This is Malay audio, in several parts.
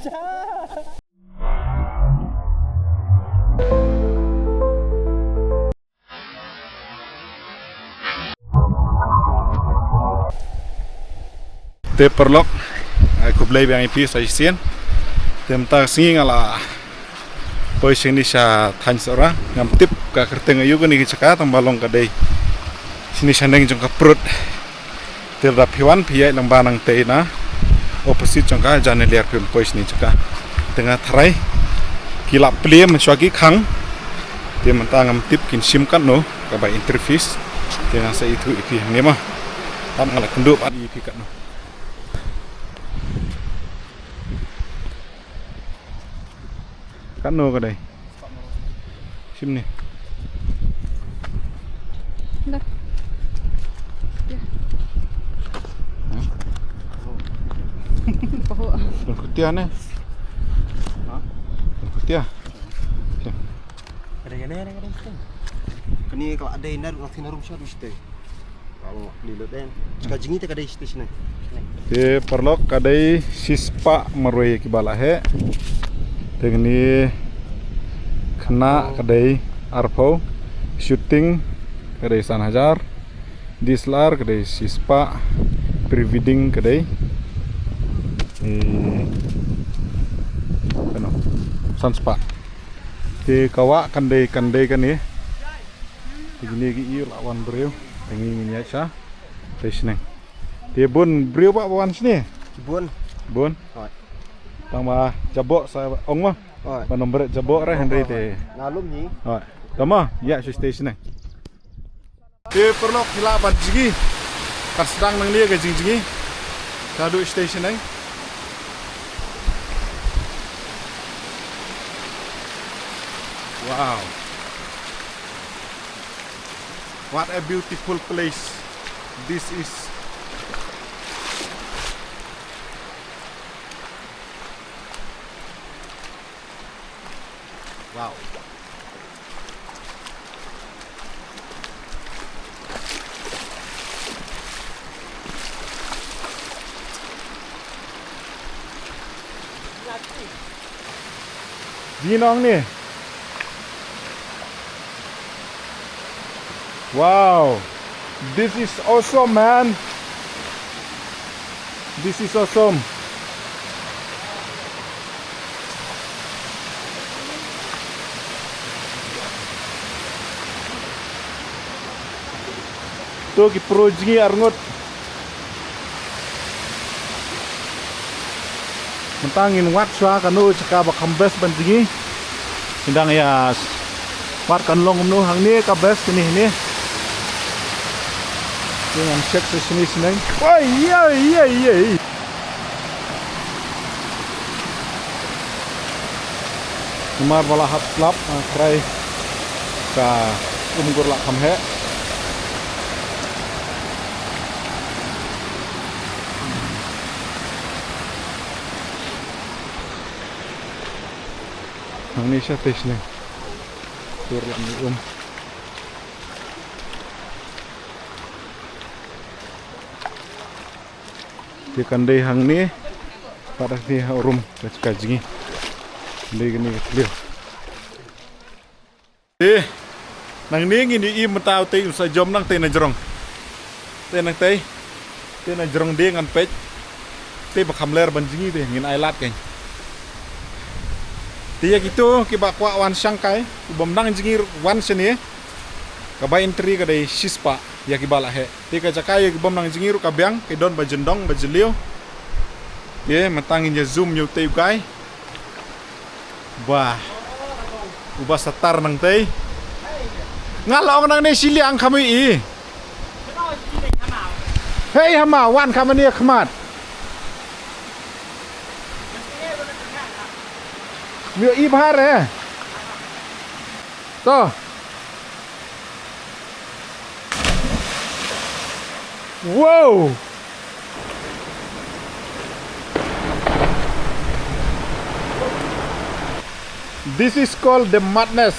Te perlok aku beli yang ipis aisian tentang singi ngala pois ini sa tan sora ngam tip ka kerteng ayu kan iki caka tambalong kadai sini sandeng jong kaprut te rapiwan piyai lambanang te na opposite jong ka jane liar pim pois ni caka tengah tharai kila plie mensuagi khang te mentang ngam tip kin sim kan no ka ba interface tengah sa itu ipi ni mah tam ngala kendup adi ipi kan no Kano ka day? Sim ni. Dah. Ya. Paho. Kutia ne. Ha? Kutia. Ada. Kani kalau ada inar ngak tinarum syadu site. Kalau lilo den. Jika jingi te kadai site sini. Te perlok kadai sispa marway kibala he. Tegni kena kadai arpau shooting kadai sanhajar dislar kadai sispa prewedding kadai kano sanspa te kawa kandai kan ni tegni gi i lawan breu tengi minya sa tesneng te bun breu ba wan sini Bun. Oi. Tama jabok sa ong mah. Oi. Panomber jabok ra Henry te. Nalum ni. Oi. Tama ya su station nang. Te perlok hila ban jigi. Kan sedang nang dia ke jigi. Kadu station nang. Wow. What a beautiful place this is. Wow. Ginong ni. Wow. This is awesome, man. This is awesome. Tu ki projingi arngot mentangin wat swa kanu caka bakambes bantingi hindang ya wat kan long nu hang ni kabes ni dengan cek sini seneng wah iya Umar bala hap lap krai ka umgur lak kamhe Hang ni siya tes na. Tur lang ni Di kandai hang ni pada ni urum kajingi. Kandai gini kecil. Nang ni ngini i matau tei sa jom nang tei na jerong. Tei nang tei na jerong dia ngan pej. Tei bakam ler banjingi teh ngin ailat kan. Dia gitu kiba kwa wan sangkai bomnang jingir wan seni kabai entry kadai sispa ya kibala he tika jakai bomnang jingir kabyang kedon bajendong bajeliu ye matangin ya zoom yu tei kai wah ubah satar nang tei ngalong nang ne siliang kami i hei hama wan kamania khmat Mio ibhar to wow this is called the madness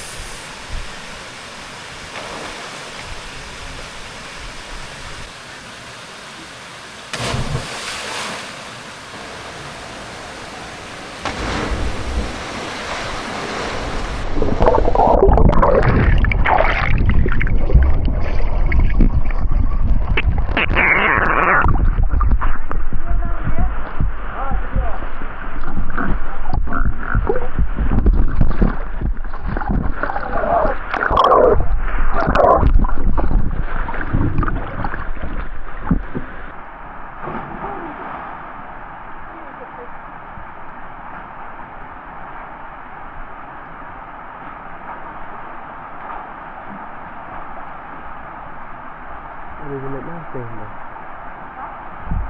Boleh nanti dah.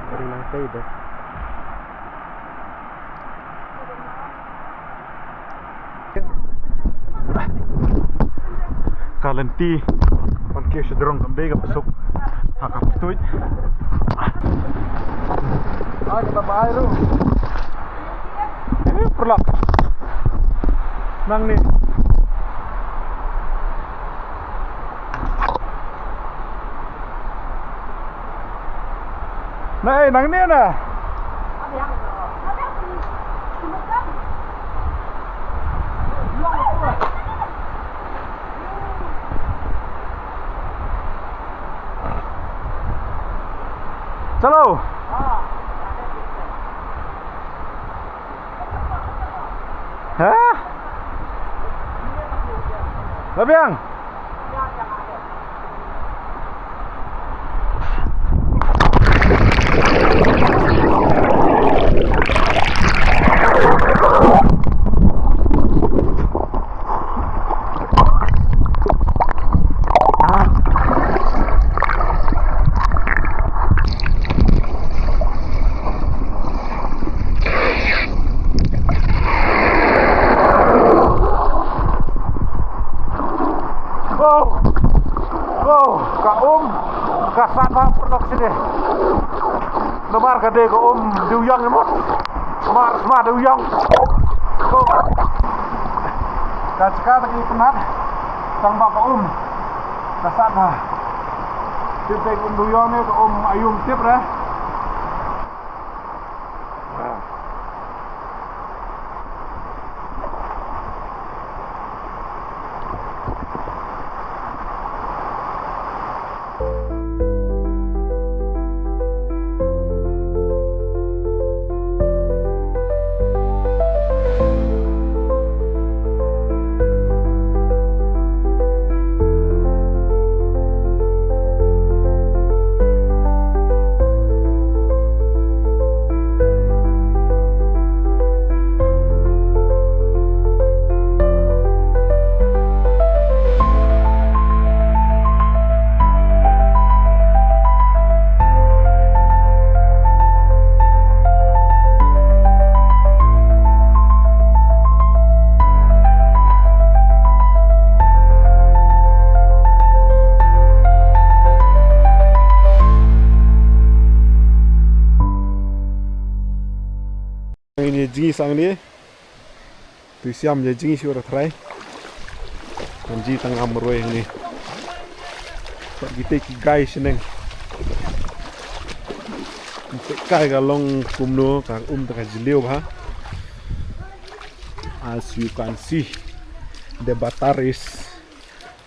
Dari nanti dah. Kalenti kon ke sedrong kembali ke besok hakap tuit kita bahaya lu ini perlak nang nih nah nang nih nah Chalo. Hah? Labiang. Kasat lah pernah sini. Lemar gede ke diuyang ni mot. Semar diuyang. Ko. Kacka lagi penat. Sang bak ke kasat lah. Tip ke diuyang ni ke ayung tip dah. Ini jingi sang ni, tu siam je jingi si orang try, janji tengah meroy ni, tak kita kigai seneng, kita kai galong kumno, kang tengah jeliu bah, as you can see, the battery is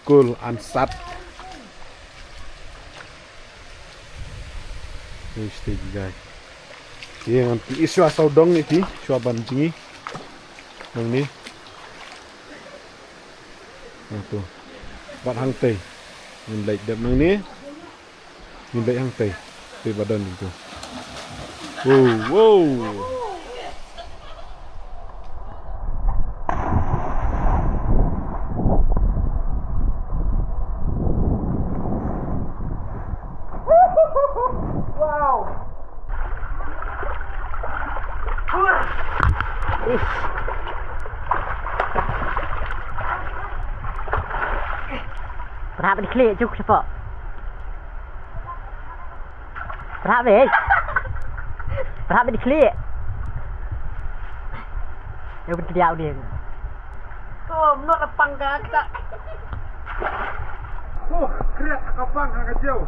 cool and sat, ni stay kigai. Yang isu asal dong ni ti, suaban jingi, dong ni, tu, bat hang teh, nilai dap nang ni, nilai hang teh, di badan itu. Wow. Berapa di klik cuk cepat. Berapa di klik. Ya betul dia dia. Oh, menurut lepang kita. Oh, kriak kapang agak jauh.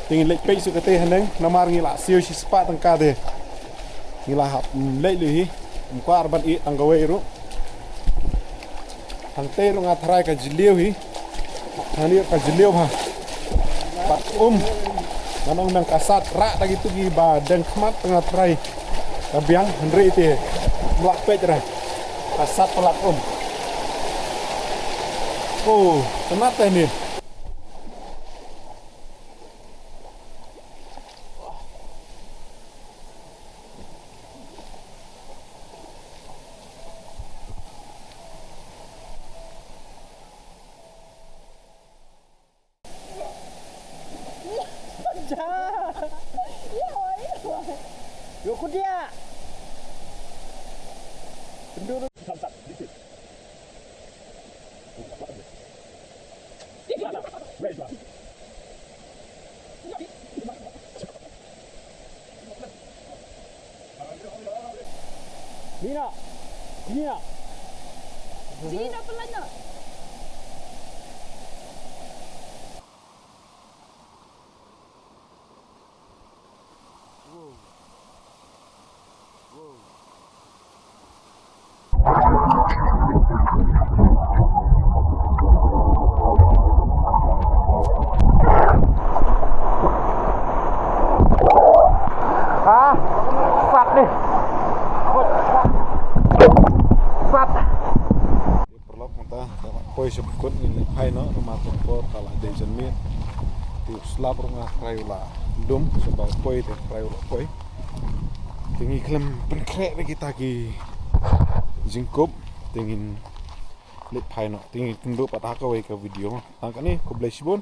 Tingin lek pei su kate haneng namar ngila siu si spa tang ka de ngila hap lek li ko arban I tang gawe ru hang te ru ngathrai ka jiliu hi hani ka jiliu ha bat manong nang kasat ra ta gitu gi badan khmat ngathrai ka biang hendri te mlak pej ra kasat pelak oh kenapa ni Dina. Dina. Sini nak pelanya. Sat nih. Sat. Perlok mata koi sebut ini hai no rumah tempor kalau ada jenis di selap rumah krayula dum sebab koi deh krayula koi tinggi klem penkrek kita ki jingkup tingin lip hai no tinggi tunduk patah kau ke video tangkap ni kau boleh sibun